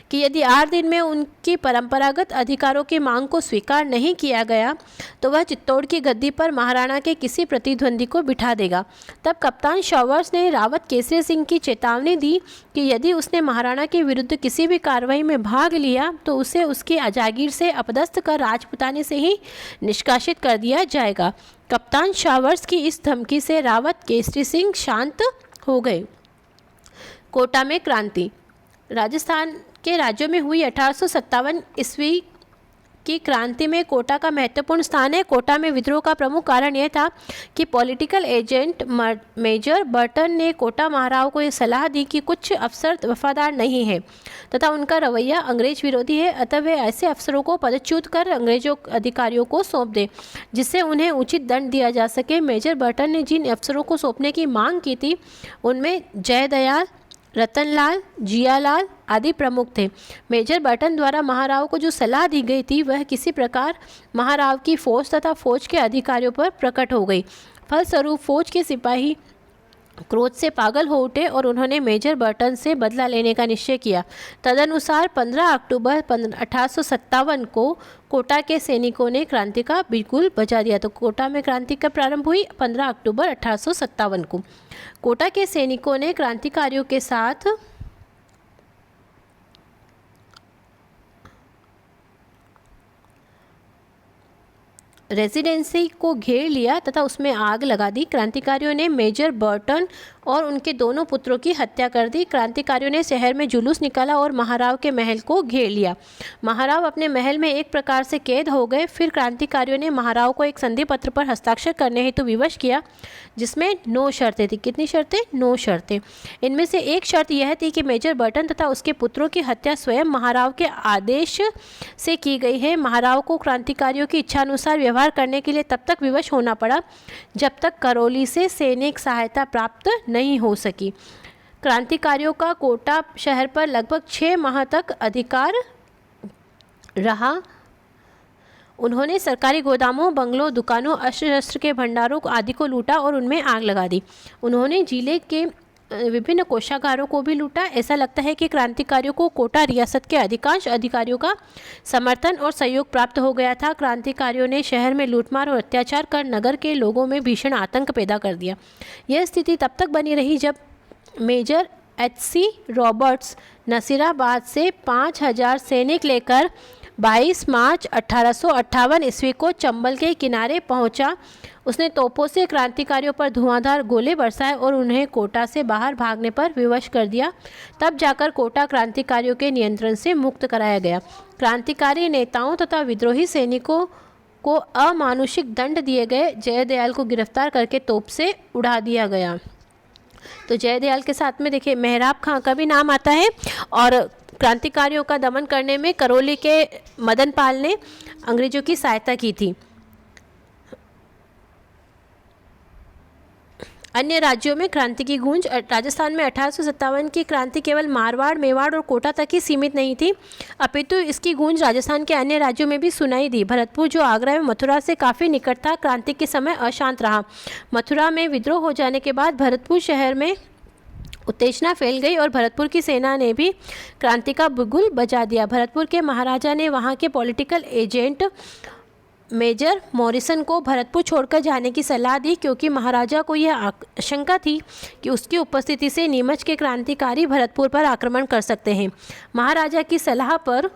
कि यदि 8 दिन में उनकी परंपरागत अधिकारों की मांग को स्वीकार नहीं किया गया तो वह चित्तौड़ की गद्दी पर महाराणा के किसी प्रतिद्वंदी को बिठा देगा, तब कप्तान शॉवर्स ने रावत केसरी सिंह की चेतावनी दी कि यदि उसने महाराणा के विरुद्ध किसी भी कार्रवाई में भाग लिया तो उसे उसकी अजागीर से अपदस्थ कर राजपुताने से ही निष्कासित कर दिया जाएगा। कप्तान शॉवर्स की इस धमकी से रावत केसरी सिंह शांत हो गए। कोटा में क्रांति। राजस्थान के राज्यों में हुई 1857 ईस्वी की क्रांति में कोटा का महत्वपूर्ण स्थान है। कोटा में विद्रोह का प्रमुख कारण यह था कि पॉलिटिकल एजेंट मेजर बर्टन ने कोटा महाराव को यह सलाह दी कि कुछ अफसर वफादार नहीं है तथा उनका रवैया अंग्रेज विरोधी है, अतः वे ऐसे अफसरों को पदच्युत कर अंग्रेजों अधिकारियों को सौंप दें जिससे उन्हें उचित दंड दिया जा सके। मेजर बर्टन ने जिन अफसरों को सौंपने की मांग की थी उनमें जयदयाल, रतनलाल, जियालाल आदि प्रमुख थे। मेजर बर्टन द्वारा महाराव को जो सलाह दी गई थी वह किसी प्रकार महाराव की फौज तथा फौज के अधिकारियों पर प्रकट हो गई। फलस्वरूप फौज के सिपाही क्रोध से पागल हो उठे और उन्होंने मेजर बर्टन से बदला लेने का निश्चय किया। तदनुसार 15 अक्टूबर 1857 को कोटा के सैनिकों ने क्रांति का बिल्कुल बजा दिया। तो कोटा में क्रांति कब प्रारंभ हुई? 15 अक्टूबर 1857 को। कोटा के सैनिकों ने क्रांतिकारियों के साथ रेजिडेंसी को घेर लिया तथा उसमें आग लगा दी। क्रांतिकारियों ने मेजर बर्टन और उनके दोनों पुत्रों की हत्या कर दी। क्रांतिकारियों ने शहर में जुलूस निकाला और महाराव के महल को घेर लिया। महाराव अपने महल में एक प्रकार से कैद हो गए। फिर क्रांतिकारियों ने महाराव को एक संधि पत्र पर हस्ताक्षर करने हेतु विवश किया, जिसमें 9 शर्तें थी। कितनी शर्तें? 9 शर्तें। इनमें से एक शर्त यह थी कि मेजर बर्टन तथा उसके पुत्रों की हत्या स्वयं महाराव के आदेश से की गई है। महाराव को क्रांतिकारियों की इच्छानुसार व्यवहार करने के लिए तब तक विवश होना पड़ा जब तक करौली से सैनिक सहायता प्राप्त नहीं हो सकी। क्रांतिकारियों का कोटा शहर पर लगभग 6 माह तक अधिकार रहा। उन्होंने सरकारी गोदामों, बंगलों, दुकानों, अस्त्र शस्त्र के भंडारों आदि को लूटा और उनमें आग लगा दी। उन्होंने जिले के विभिन्न कोषागारों को भी लूटा। ऐसा लगता है कि क्रांतिकारियों को कोटा रियासत के अधिकांश अधिकारियों का समर्थन और सहयोग प्राप्त हो गया था। क्रांतिकारियों ने शहर में लूटमार और अत्याचार कर नगर के लोगों में भीषण आतंक पैदा कर दिया। यह स्थिति तब तक बनी रही जब मेजर H.C. रॉबर्ट्स नसीराबाद से 5000 सैनिक लेकर 22 मार्च 1858 ईस्वी को चंबल के किनारे पहुंचा। उसने तोपों से क्रांतिकारियों पर धुआंधार गोले बरसाए और उन्हें कोटा से बाहर भागने पर विवश कर दिया। तब जाकर कोटा क्रांतिकारियों के नियंत्रण से मुक्त कराया गया। क्रांतिकारी नेताओं तथा विद्रोही सैनिकों को अमानुषिक दंड दिए गए। जयदयाल को गिरफ्तार करके तोप से उड़ा दिया गया। तो जयदयाल के साथ में देखिए मेहराब खां का भी नाम आता है और क्रांतिकारियों का दमन करने में करौली के मदन पाल ने अंग्रेजों की सहायता की थी। अन्य राज्यों में क्रांति की गूंज। राजस्थान में 1857 की क्रांति केवल मारवाड़, मेवाड़ और कोटा तक ही सीमित नहीं थी, अपितु इसकी गूंज राजस्थान के अन्य राज्यों में भी सुनाई दी। भरतपुर, जो आगरा में मथुरा से काफ़ी निकट था, क्रांति के समय अशांत रहा। मथुरा में विद्रोह हो जाने के बाद भरतपुर शहर में उत्तेजना फैल गई और भरतपुर की सेना ने भी क्रांति का बिगुल बजा दिया। भरतपुर के महाराजा ने वहाँ के पॉलिटिकल एजेंट मेजर मॉरिसन को भरतपुर छोड़कर जाने की सलाह दी, क्योंकि महाराजा को यह आशंका थी कि उसकी उपस्थिति से नीमच के क्रांतिकारी भरतपुर पर आक्रमण कर सकते हैं। महाराजा की सलाह पर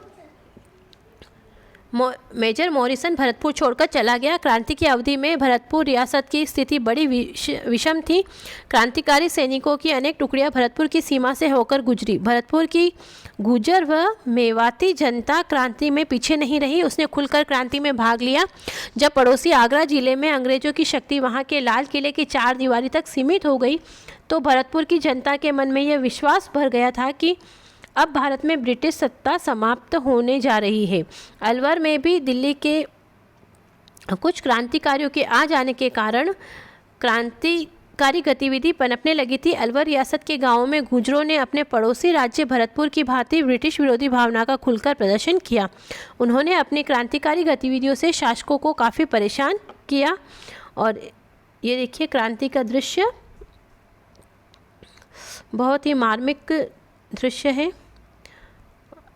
मेजर मॉरिसन भरतपुर छोड़कर चला गया। क्रांति की अवधि में भरतपुर रियासत की स्थिति बड़ी विषम थी। क्रांतिकारी सैनिकों की अनेक टुकड़ियां भरतपुर की सीमा से होकर गुजरी। भरतपुर की गुर्जर व मेवाती जनता क्रांति में पीछे नहीं रही, उसने खुलकर क्रांति में भाग लिया। जब पड़ोसी आगरा जिले में अंग्रेजों की शक्ति वहां के लाल किले की 4 दीवारी तक सीमित हो गई, तो भरतपुर की जनता के मन में यह विश्वास भर गया था कि अब भारत में ब्रिटिश सत्ता समाप्त होने जा रही है। अलवर में भी दिल्ली के कुछ क्रांतिकारियों के आ जाने के कारण क्रांतिकारी गतिविधि पनपने लगी थी। अलवर रियासत के गांवों में गुर्जरों ने अपने पड़ोसी राज्य भरतपुर की भांति ब्रिटिश विरोधी भावना का खुलकर प्रदर्शन किया। उन्होंने अपनी क्रांतिकारी गतिविधियों से शासकों को काफ़ी परेशान किया। और ये देखिए क्रांति का दृश्य, बहुत ही मार्मिक दृश्य है।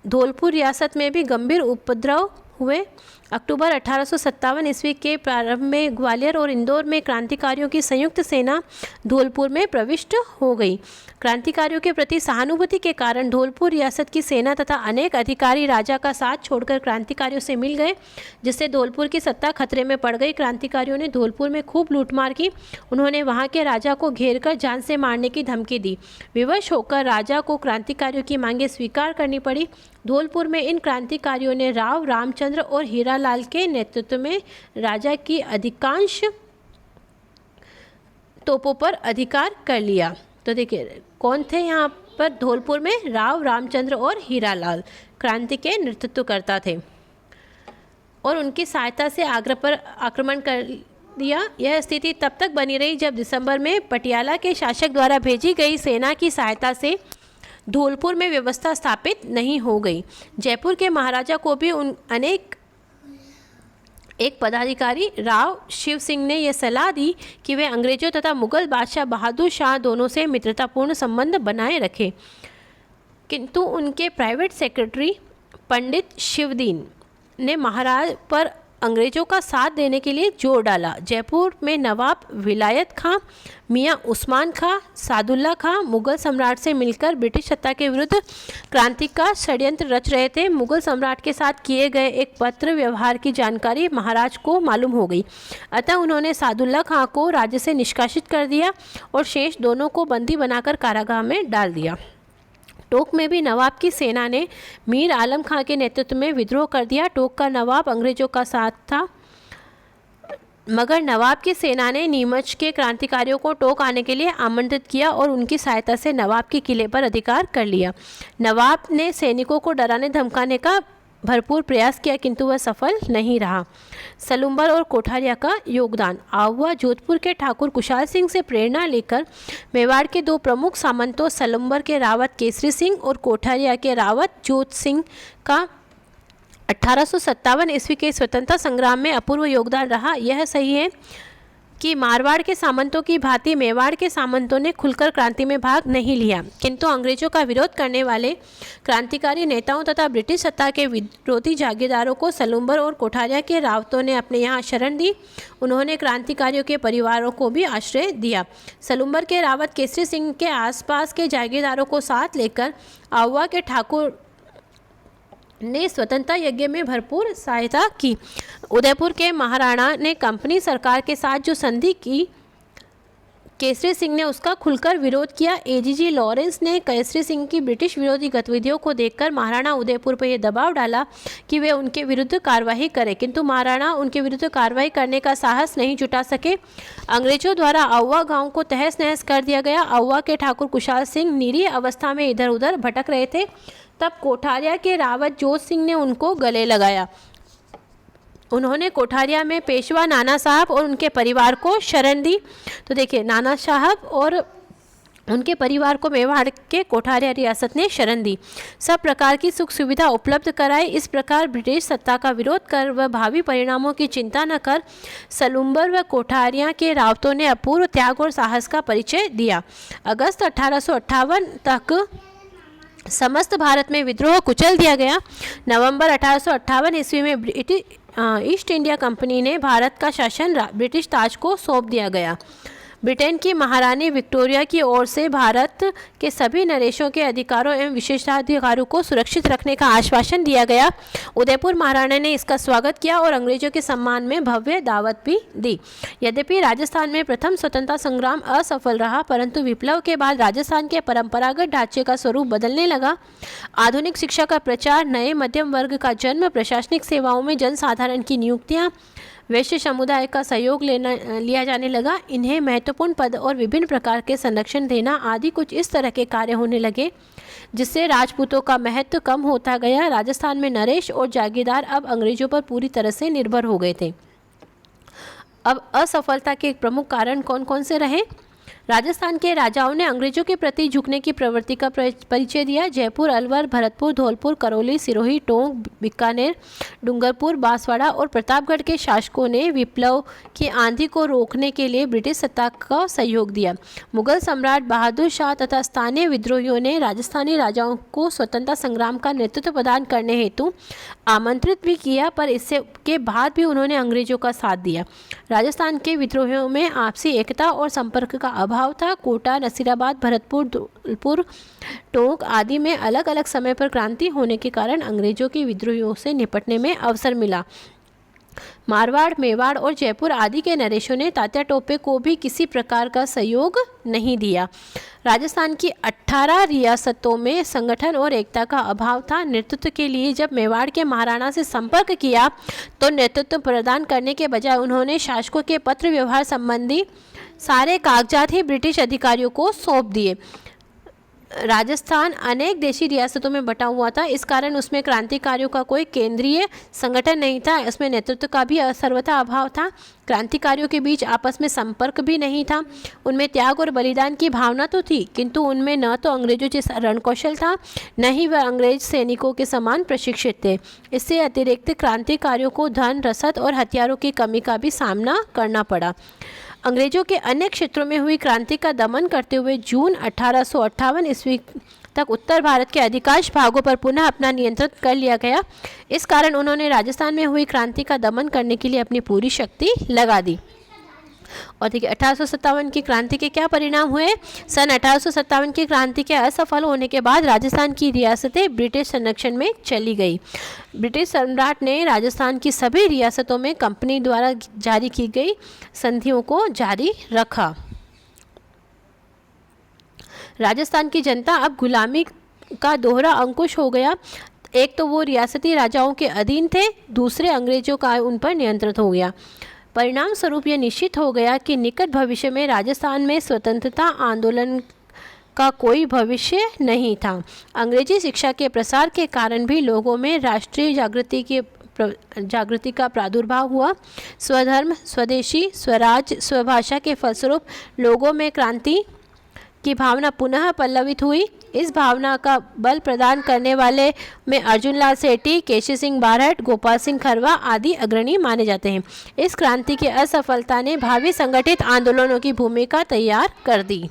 धौलपुर रियासत में भी गंभीर उपद्रव हुए। अक्टूबर 1857 ईस्वी के प्रारंभ में ग्वालियर और इंदौर में क्रांतिकारियों की संयुक्त सेना धौलपुर में प्रविष्ट हो गई। क्रांतिकारियों के प्रति सहानुभूति के कारण धौलपुर रियासत की सेना तथा अनेक अधिकारी राजा का साथ छोड़कर क्रांतिकारियों से मिल गए, जिससे धौलपुर की सत्ता खतरे में पड़ गई। क्रांतिकारियों ने धौलपुर में खूब लूटमार की। उन्होंने वहां के राजा को घेरकर जान से मारने की धमकी दी। विवश होकर राजा को क्रांतिकारियों की मांगें स्वीकार करनी पड़ी। धौलपुर में इन क्रांतिकारियों ने राव रामचंद्र और हीरालाल के नेतृत्व में राजा की अधिकांश तोपों पर अधिकार कर लिया। तो देखिए कौन थे यहाँ पर धौलपुर में? राव रामचंद्र और हीरालाल क्रांति के नेतृत्वकर्ता थे और उनकी सहायता से आगरा पर आक्रमण कर दिया। यह स्थिति तब तक बनी रही जब दिसंबर में पटियाला के शासक द्वारा भेजी गई सेना की सहायता से धौलपुर में व्यवस्था स्थापित नहीं हो गई। जयपुर के महाराजा को भी एक पदाधिकारी राव शिव सिंह ने यह सलाह दी कि वे अंग्रेजों तथा मुगल बादशाह बहादुर शाह दोनों से मित्रतापूर्ण संबंध बनाए रखें, किंतु उनके प्राइवेट सेक्रेटरी पंडित शिवदीन ने महाराज पर अंग्रेज़ों का साथ देने के लिए जोर डाला। जयपुर में नवाब विलायत खां, मियां उस्मान खां, सादुल्ला खां मुग़ल सम्राट से मिलकर ब्रिटिश सत्ता के विरुद्ध क्रांति का षड्यंत्र रच रहे थे। मुग़ल सम्राट के साथ किए गए एक पत्र व्यवहार की जानकारी महाराज को मालूम हो गई। अतः उन्होंने सादुल्ला खां को राज्य से निष्कासित कर दिया और शेष दोनों को बंदी बनाकर कारागाह में डाल दिया। टोंक में भी नवाब की सेना ने मीर आलम खां के नेतृत्व में विद्रोह कर दिया। टोंक का नवाब अंग्रेजों का साथ था, मगर नवाब की सेना ने नीमच के क्रांतिकारियों को टोंक आने के लिए आमंत्रित किया और उनकी सहायता से नवाब के किले पर अधिकार कर लिया। नवाब ने सैनिकों को डराने धमकाने का भरपूर प्रयास किया, किंतु वह सफल नहीं रहा। सलुम्बर और कोठारिया का योगदान। आहुआ जोधपुर के ठाकुर कुशाल सिंह से प्रेरणा लेकर मेवाड़ के दो प्रमुख सामंतों सलुम्बर के रावत केसरी सिंह और कोठारिया के रावत जोध सिंह का 1857 ईस्वी के स्वतंत्रता संग्राम में अपूर्व योगदान रहा। यह सही है कि मारवाड़ के सामंतों की भांति मेवाड़ के सामंतों ने खुलकर क्रांति में भाग नहीं लिया, किंतु अंग्रेजों का विरोध करने वाले क्रांतिकारी नेताओं तथा ब्रिटिश सत्ता के विरोधी जागीरदारों को सलुम्बर और कोठारिया के रावतों ने अपने यहाँ शरण दी। उन्होंने क्रांतिकारियों के परिवारों को भी आश्रय दिया। सलुम्बर के रावत केसरी सिंह के आसपास के जागीरदारों को साथ लेकर आहुआ के ठाकुर ने स्वतंत्रता यज्ञ में भरपूर सहायता की। उदयपुर के महाराणा ने कंपनी सरकार के साथ जो संधि की, केसरी सिंह ने उसका खुलकर विरोध किया। एजीजी लॉरेंस ने केसरी सिंह की ब्रिटिश विरोधी गतिविधियों को देखकर महाराणा उदयपुर पर यह दबाव डाला कि वे उनके विरुद्ध कार्रवाई करें, किंतु महाराणा उनके विरुद्ध कार्रवाई करने का साहस नहीं जुटा सके। अंग्रेजों द्वारा आहुआ गांव को तहस नहस कर दिया गया। आहुआ के ठाकुर कुशाल सिंह निरीह अवस्था में इधर उधर भटक रहे थे। तब कोठारिया के रावत जोध सिंह ने उनको गले लगाया। उन्होंने कोठारिया में पेशवा नाना साहब और उनके परिवार को शरण दी। तो देखिए, नाना साहब और उनके परिवार को मेवाड़ के कोठारिया रियासत ने शरण दी, सब प्रकार की सुख सुविधा उपलब्ध कराई। इस प्रकार ब्रिटिश सत्ता का विरोध कर व भावी परिणामों की चिंता न कर सलुम्बर व कोठारिया के रावतों ने अपूर्व त्याग और साहस का परिचय दिया। अगस्त 1858 तक समस्त भारत में विद्रोह कुचल दिया गया। नवंबर 1858 ईस्वी में ईस्ट इंडिया कंपनी ने भारत का शासन ब्रिटिश ताज को सौंप दिया गया। ब्रिटेन की महारानी विक्टोरिया की ओर से भारत के सभी नरेशों के अधिकारों एवं विशेषाधिकारों को सुरक्षित रखने का आश्वासन दिया गया। उदयपुर महाराणा ने इसका स्वागत किया और अंग्रेजों के सम्मान में भव्य दावत भी दी। यद्यपि राजस्थान में प्रथम स्वतंत्रता संग्राम असफल रहा, परंतु विप्लव के बाद राजस्थान के परंपरागत ढांचे का स्वरूप बदलने लगा। आधुनिक शिक्षा का प्रचार, नए मध्यम वर्ग का जन्म, प्रशासनिक सेवाओं में जनसाधारण की नियुक्तियाँ, वैश्य समुदाय का सहयोग लिया जाने लगा। इन्हें महत्वपूर्ण पद और विभिन्न प्रकार के संरक्षण देना आदि कुछ इस तरह के कार्य होने लगे, जिससे राजपूतों का महत्व कम होता गया। राजस्थान में नरेश और जागीरदार अब अंग्रेजों पर पूरी तरह से निर्भर हो गए थे। अब असफलता के प्रमुख कारण कौन कौन से रहे? राजस्थान के राजाओं ने अंग्रेजों के प्रति झुकने की प्रवृत्ति का परिचय दिया। जयपुर, अलवर, भरतपुर, धौलपुर, करौली, सिरोही, टोंक, बीकानेर, डूंगरपुर, बांसवाड़ा और प्रतापगढ़ के शासकों ने विप्लव की आंधी को रोकने के लिए ब्रिटिश सत्ता का सहयोग दिया। मुगल सम्राट बहादुर शाह तथा स्थानीय विद्रोहियों ने राजस्थानी राजाओं को स्वतंत्रता संग्राम का नेतृत्व प्रदान करने हेतु आमंत्रित भी किया, पर इससे के बाद भी उन्होंने अंग्रेजों का साथ दिया। राजस्थान के विद्रोहियों में आपसी एकता और संपर्क का अभाव था। कोटा, नसीराबाद, भरतपुर, धौलपुर, टोंक आदि में अलग अलग समय पर क्रांति होने के कारण अंग्रेजों के विद्रोहियों से निपटने में अवसर मिला। मारवाड़, मेवाड़ और जयपुर आदि के नरेशों ने तात्या टोपे को भी किसी प्रकार का सहयोग नहीं दिया। राजस्थान की 18 रियासतों में संगठन और एकता का अभाव था। नेतृत्व के लिए जब मेवाड़ के महाराणा से संपर्क किया तो नेतृत्व प्रदान करने के बजाय उन्होंने शासकों के पत्र व्यवहार संबंधी सारे कागजात ही ब्रिटिश अधिकारियों को सौंप दिए। राजस्थान अनेक देशी रियासतों में बटा हुआ था, इस कारण उसमें क्रांतिकारियों का कोई केंद्रीय संगठन नहीं था। इसमें नेतृत्व का भी सर्वथा अभाव था। क्रांतिकारियों के बीच आपस में संपर्क भी नहीं था। उनमें त्याग और बलिदान की भावना तो थी, किंतु उनमें न तो अंग्रेजों जैसा रणकौशल था, न ही वह अंग्रेज सैनिकों के समान प्रशिक्षित थे। इससे अतिरिक्त क्रांतिकारियों को धन, रसद और हथियारों की कमी का भी सामना करना पड़ा। अंग्रेजों के अन्य क्षेत्रों में हुई क्रांति का दमन करते हुए जून 1858 ईस्वी तक उत्तर भारत के अधिकांश भागों पर पुनः अपना नियंत्रण कर लिया गया। इस कारण उन्होंने राजस्थान में हुई क्रांति का दमन करने के लिए अपनी पूरी शक्ति लगा दी। और देखिए 1857 की क्रांति के क्या परिणाम हुए। सन 1857 की क्रांति के असफल होने के बाद राजस्थान की रियासतें ब्रिटिश संरक्षण में चली गई। ब्रिटिश सम्राट ने राजस्थान की सभी रियासतों में कंपनी द्वारा जारी की गई संधियों को जारी रखा। राजस्थान की जनता अब गुलामी का दोहरा अंकुश हो गया। एक तो वो रियासती राजाओं के अधीन थे, दूसरे अंग्रेजों का उन पर नियंत्रण हो गया। परिणाम स्वरूप यह निश्चित हो गया कि निकट भविष्य में राजस्थान में स्वतंत्रता आंदोलन का कोई भविष्य नहीं था। अंग्रेजी शिक्षा के प्रसार के कारण भी लोगों में राष्ट्रीय जागृति का प्रादुर्भाव हुआ। स्वधर्म, स्वदेशी, स्वराज, स्वभाषा के फलस्वरूप लोगों में क्रांति की भावना पुनः पल्लवित हुई। इस भावना का बल प्रदान करने वाले में अर्जुनलाल सेठी, केसी सिंह बारहट, गोपाल सिंह खरवा आदि अग्रणी माने जाते हैं। इस क्रांति की असफलता ने भावी संगठित आंदोलनों की भूमिका तैयार कर दी।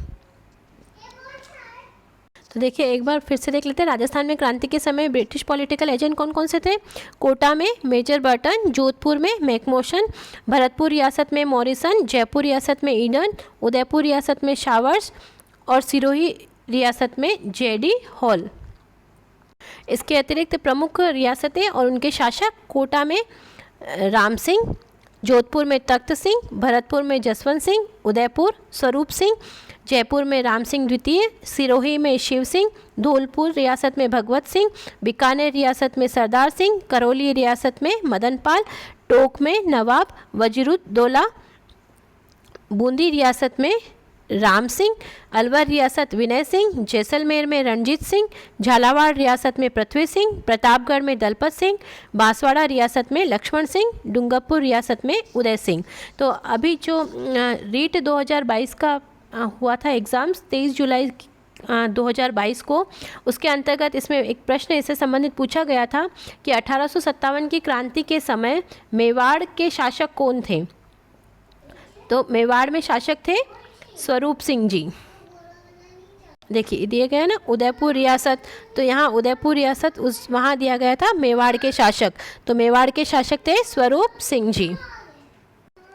तो देखिए एक बार फिर से देख लेते हैं, राजस्थान में क्रांति के समय ब्रिटिश पॉलिटिकल एजेंट कौन कौन से थे। कोटा में मेजर बर्टन, जोधपुर में मैकमोशन, भरतपुर रियासत में मॉरिसन, जयपुर रियासत में ईडन, उदयपुर रियासत में शावर्स और सिरोही रियासत में जेडी हॉल। इसके अतिरिक्त प्रमुख रियासतें और उनके शासक कोटा में राम सिंह, जोधपुर में तख्त सिंह, भरतपुर में जसवंत सिंह, उदयपुर स्वरूप सिंह, जयपुर में राम सिंह द्वितीय, सिरोही में शिव सिंह, धौलपुर रियासत में भगवत सिंह, बीकानेर रियासत में सरदार सिंह, करौली रियासत में मदन पाल, टोंक में नवाब वजीरुद्दौला, बूंदी रियासत में राम सिंह, अलवर रियासत विनय सिंह, जैसलमेर में रणजीत सिंह, झालावाड़ रियासत में पृथ्वी सिंह, प्रतापगढ़ में दलपत सिंह, बांसवाड़ा रियासत में लक्ष्मण सिंह, डूंगरपुर रियासत में उदय सिंह। तो अभी जो रीट 2022 का हुआ था एग्ज़ाम्स 23 जुलाई 2022 को, उसके अंतर्गत इसमें एक प्रश्न इससे संबंधित पूछा गया था कि 1857 की क्रांति के समय मेवाड़ के शासक कौन थे। तो मेवाड़ में शासक थे स्वरूप सिंह जी। देखिए दिया गया ना उदयपुर रियासत, तो यहाँ उदयपुर रियासत वहाँ दिया गया था मेवाड़ के शासक, तो मेवाड़ के शासक थे स्वरूप सिंह जी।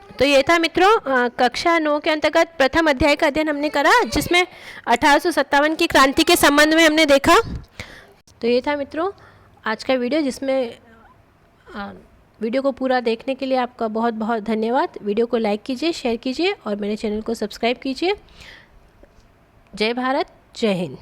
तो ये था मित्रों कक्षा 9 के अंतर्गत प्रथम अध्याय का अध्ययन हमने करा, जिसमें 1857 की क्रांति के संबंध में हमने देखा। तो ये था मित्रों आज का वीडियो, जिसमें वीडियो को पूरा देखने के लिए आपका बहुत बहुत धन्यवाद। वीडियो को लाइक कीजिए, शेयर कीजिए और मेरे चैनल को सब्सक्राइब कीजिए। जय भारत, जय हिंद।